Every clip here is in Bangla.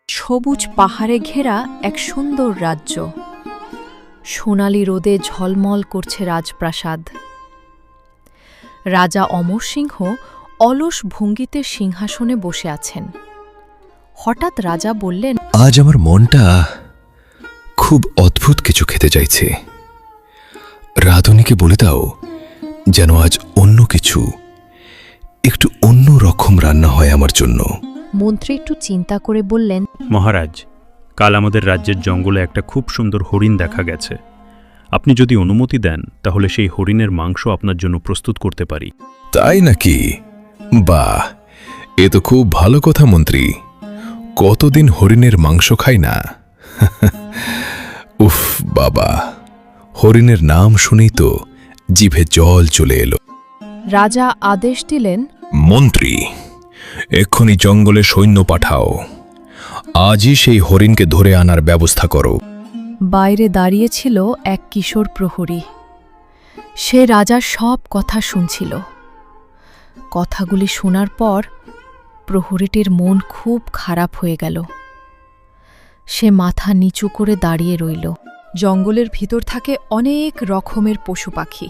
সবুজ পাহাড়ে ঘেরা এক সুন্দর রাজ্য। সোনালি রোদে ঝলমল করছে রাজপ্রাসাদ। রাজা অমর সিংহ অলস ভঙ্গিতে সিংহাসনে বসে আছেন। হঠাৎ রাজা বললেন, আজ আমার মনটা খুব অদ্ভুত কিছু খেতে চাইছে। রাধুনীকে বলে দাও যেন আজ অন্য কিছু, একটু অন্য রকম রান্না হয় আমার জন্য। মন্ত্রী একটু চিন্তা করে বললেন, মহারাজ, কাল আমাদের রাজ্যের জঙ্গলে একটা খুব সুন্দর হরিণ দেখা গেছে। আপনি যদি অনুমতি দেন তাহলে সেই হরিণের মাংস আপনার জন্য প্রস্তুত করতে পারি। তাই নাকি? বাহ, এ তো খুব ভালো কথা মন্ত্রী। কতদিন হরিণের মাংস খাই না। উফ বাবা, হরিণের নাম শুনেই তো জিভে জল চলে এলো। রাজা আদেশ দিলেন, মন্ত্রী, এক্ষুনি জঙ্গলে সৈন্য পাঠাও। আজই সেই হরিণকে ধরে আনার ব্যবস্থা করো। বাইরে দাঁড়িয়েছিল এক কিশোর প্রহরী। সে রাজার সব কথা শুনছিল। কথাগুলি শোনার পর প্রহরীটির মন খুব খারাপ হয়ে গেল। সে মাথা নিচু করে দাঁড়িয়ে রইল। জঙ্গলের ভিতর থাকে অনেক রকমের পশু পাখি।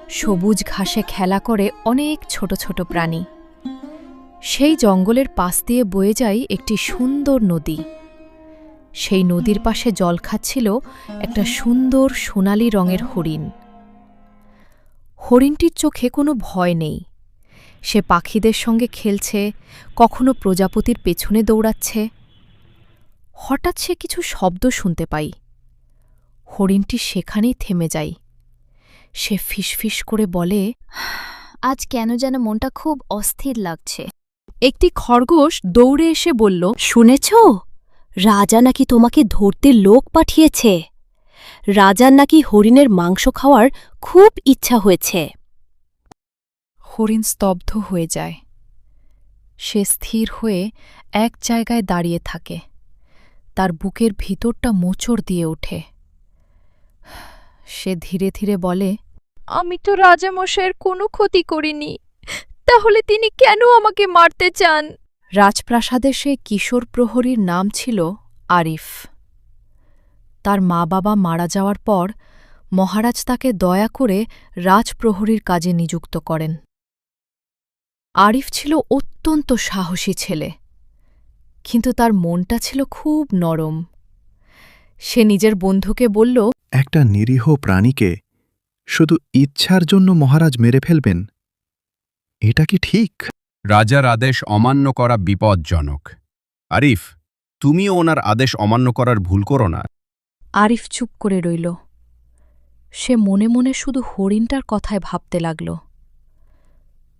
সবুজ ঘাসে খেলা করে অনেক ছোট ছোট প্রাণী। সেই জঙ্গলের পাশ দিয়ে বয়ে যায় একটি সুন্দর নদী। সেই নদীর পাশে জল খাচ্ছিল একটা সুন্দর সোনালি রঙের হরিণ। হরিণটির চোখে কোনো ভয় নেই। সে পাখিদের সঙ্গে খেলছে, কখনো প্রজাপতির পেছনে দৌড়াচ্ছে। হঠাৎ সে কিছু শব্দ শুনতে পাই। হরিণটি সেখানেই থেমে যায়। সে ফিসফিস করে বলে, আজ কেন যেন মনটা খুব অস্থির লাগছে। একটি খরগোশ দৌড়ে এসে বলল, শুনেছ, রাজা নাকি তোমাকে ধরতে লোক পাঠিয়েছে। রাজার নাকি হরিণের মাংস খাওয়ার খুব ইচ্ছা হয়েছে। হরিণ স্তব্ধ হয়ে যায়। সে স্থির হয়ে এক জায়গায় দাঁড়িয়ে থাকে। তার বুকের ভিতরটা মোচড় দিয়ে ওঠে। সে ধীরে ধীরে বলে, আমি তো রাজামশাইয়ের কোনো ক্ষতি করিনি, তাহলে তিনি কেন আমাকে মারতে চান? রাজপ্রাসাদে সেই কিশোর প্রহরীর নাম ছিল আরিফ। তার মা বাবা মারা যাওয়ার পর মহারাজ তাকে দয়া করে রাজপ্রহরীর কাজে নিযুক্ত করেন। আরিফ ছিল অত্যন্ত সাহসী ছেলে, কিন্তু তার মনটা ছিল খুব নরম। সে নিজের বন্ধুকে বলল, একটা নিরীহ প্রাণীকে শুধু ইচ্ছার জন্য মহারাজ মেরে ফেলবেন, এটা কি ঠিক? রাজার আদেশ অমান্য করা বিপজ্জনক। আরিফ, তুমিও ওনার আদেশ অমান্য করার ভুল করো না। আরিফ চুপ করে রইল। সে মনে মনে শুধু হরিণটার কথায় ভাবতে লাগল।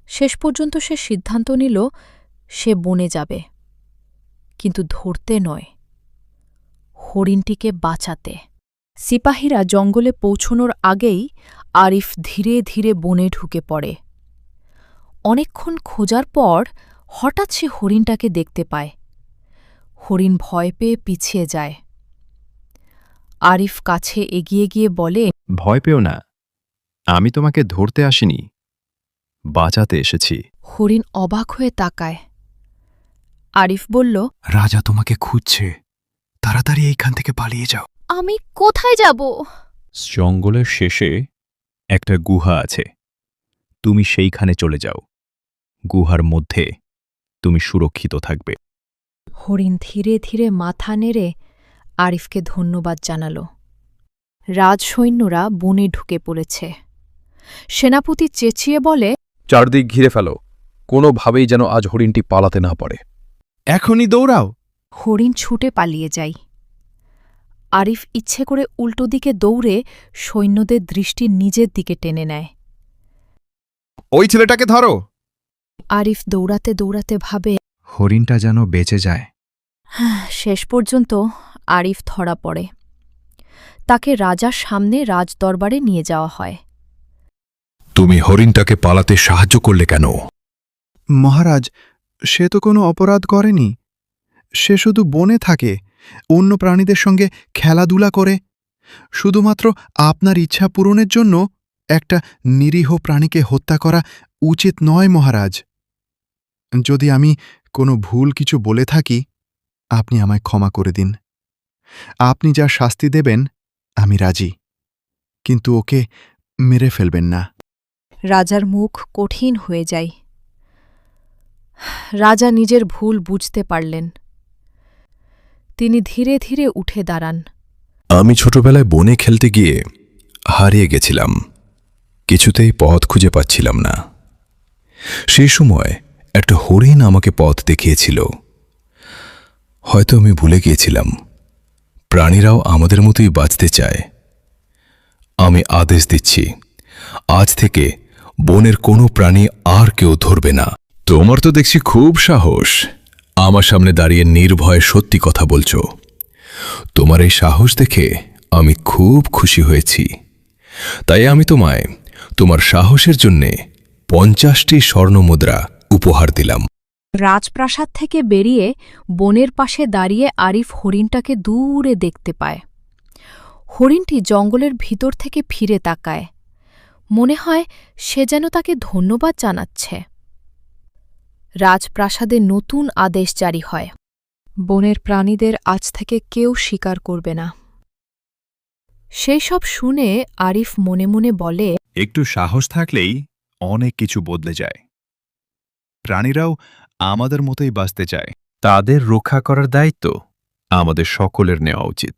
শেষ পর্যন্ত সে সিদ্ধান্ত নিল সে বনে যাবে, কিন্তু ধরতে নয়, হরিণটিকে বাঁচাতে। সিপাহীরা জঙ্গলে পৌঁছনোর আগেই আরিফ ধীরে ধীরে বনে ঢুকে পড়ে। অনেকক্ষণ খোঁজার পর হঠাৎ সে হরিণটাকে দেখতে পায়। হরিণ ভয় পেয়ে পিছিয়ে যায়। আরিফ কাছে এগিয়ে গিয়ে বলে, ভয় পেও না, আমি তোমাকে ধরতে আসিনি, বাঁচাতে এসেছি। হরিণ অবাক হয়ে তাকায়। আরিফ বলল, রাজা তোমাকে খুঁজছে, তাড়াতাড়ি এইখান থেকে পালিয়ে যাও। আমি কোথায় যাব? জঙ্গলের শেষে একটা গুহা আছে, তুমি সেইখানে চলে যাও। গুহার মধ্যে তুমি সুরক্ষিত থাকবে। হরিণ ধীরে ধীরে মাথা নেড়ে আরিফকে ধন্যবাদ জানাল। রাজসৈন্যরা বনে ঢুকে পড়েছে। সেনাপতি চেঁচিয়ে বলে, চারদিক ঘিরে ফেলো, কোনোভাবেই যেন আজ হরিণটি পালাতে না পারে। এখনই দৌড়াও। হরিণ ছুটে পালিয়ে যায়। আরিফ ইচ্ছে করে উল্টো দিকে দৌড়ে সৈন্যদের দৃষ্টি নিজের দিকে টেনে নেয়। ওই ছেলেটাকে ধরো। আরিফ দৌড়াতে দৌড়াতে ভাবে, হরিণটা যেন বেঁচে যায়। শেষ পর্যন্ত আরিফ ধরা পড়ে। তাকে রাজার সামনে রাজদরবারে নিয়ে যাওয়া হয়। তুমি হরিণটাকে পালাতে সাহায্য করলে কেন? মহারাজ, সে তো কোনো অপরাধ করেনি। সে শুধু বনে থাকে, অন্য প্রাণীদের সঙ্গে খেলাধুলা করে। শুধুমাত্র আপনার ইচ্ছা পূরণের জন্য একটা নিরীহ প্রাণীকে হত্যা করা উচিত নয় মহারাজ। যদি আমি কোনো ভুল কিছু বলে থাকি আপনি আমায় ক্ষমা করে দিন। আপনি যা শাস্তি দেবেন আমি রাজি, কিন্তু ওকে মেরে ফেলবেন না। রাজার মুখ কঠিন হয়ে যায়। রাজা নিজের ভুল বুঝতে পারলেন। তিনি ধীরে ধীরে উঠে দাঁড়ান। আমি ছোটবেলায় বনে খেলতে গিয়ে হারিয়ে গেছিলাম, কিছুতেই পথ খুঁজে পাচ্ছিলাম না। সেই সময় একটা হরিণ আমাকে পথ দেখিয়েছিল। হয়তো আমি ভুলে গিয়েছিলাম, প্রাণীরাও আমাদের মতোই বাঁচতে চায়। আমি আদেশ দিচ্ছি, আজ থেকে বনের কোনো প্রাণী আর কেউ ধরবে না। তোমার তো দেখছি খুব সাহস, আমার সামনে দাঁড়িয়ে নির্ভয়ে সত্যি কথা বলছো। তোমার এই সাহস দেখে আমি খুব খুশি হয়েছি। তাই আমি তোমায় তোমার সাহসের জন্যে 50টি স্বর্ণমুদ্রা উপহার দিলাম। রাজপ্রাসাদ থেকে বেরিয়ে বনের পাশে দাঁড়িয়ে আরিফ হরিণটাকে দূরে দেখতে পায়। হরিণটি জঙ্গলের ভিতর থেকে ফিরে তাকায়। মনে হয় সে যেন তাকে ধন্যবাদ জানাচ্ছে। রাজপ্রাসাদে নতুন আদেশ জারি হয়। বনের প্রাণীদের আজ থেকে কেউ শিকার করবে না। সেই সব শুনে আরিফ মনে মনে বলে, একটু সাহস থাকলেই অনেক কিছু বদলে যায়। প্রাণীরাও আমাদের মতোই বাঁচতে চায়। তাদের রক্ষা করার দায়িত্ব আমাদের সকলের নেওয়া উচিত।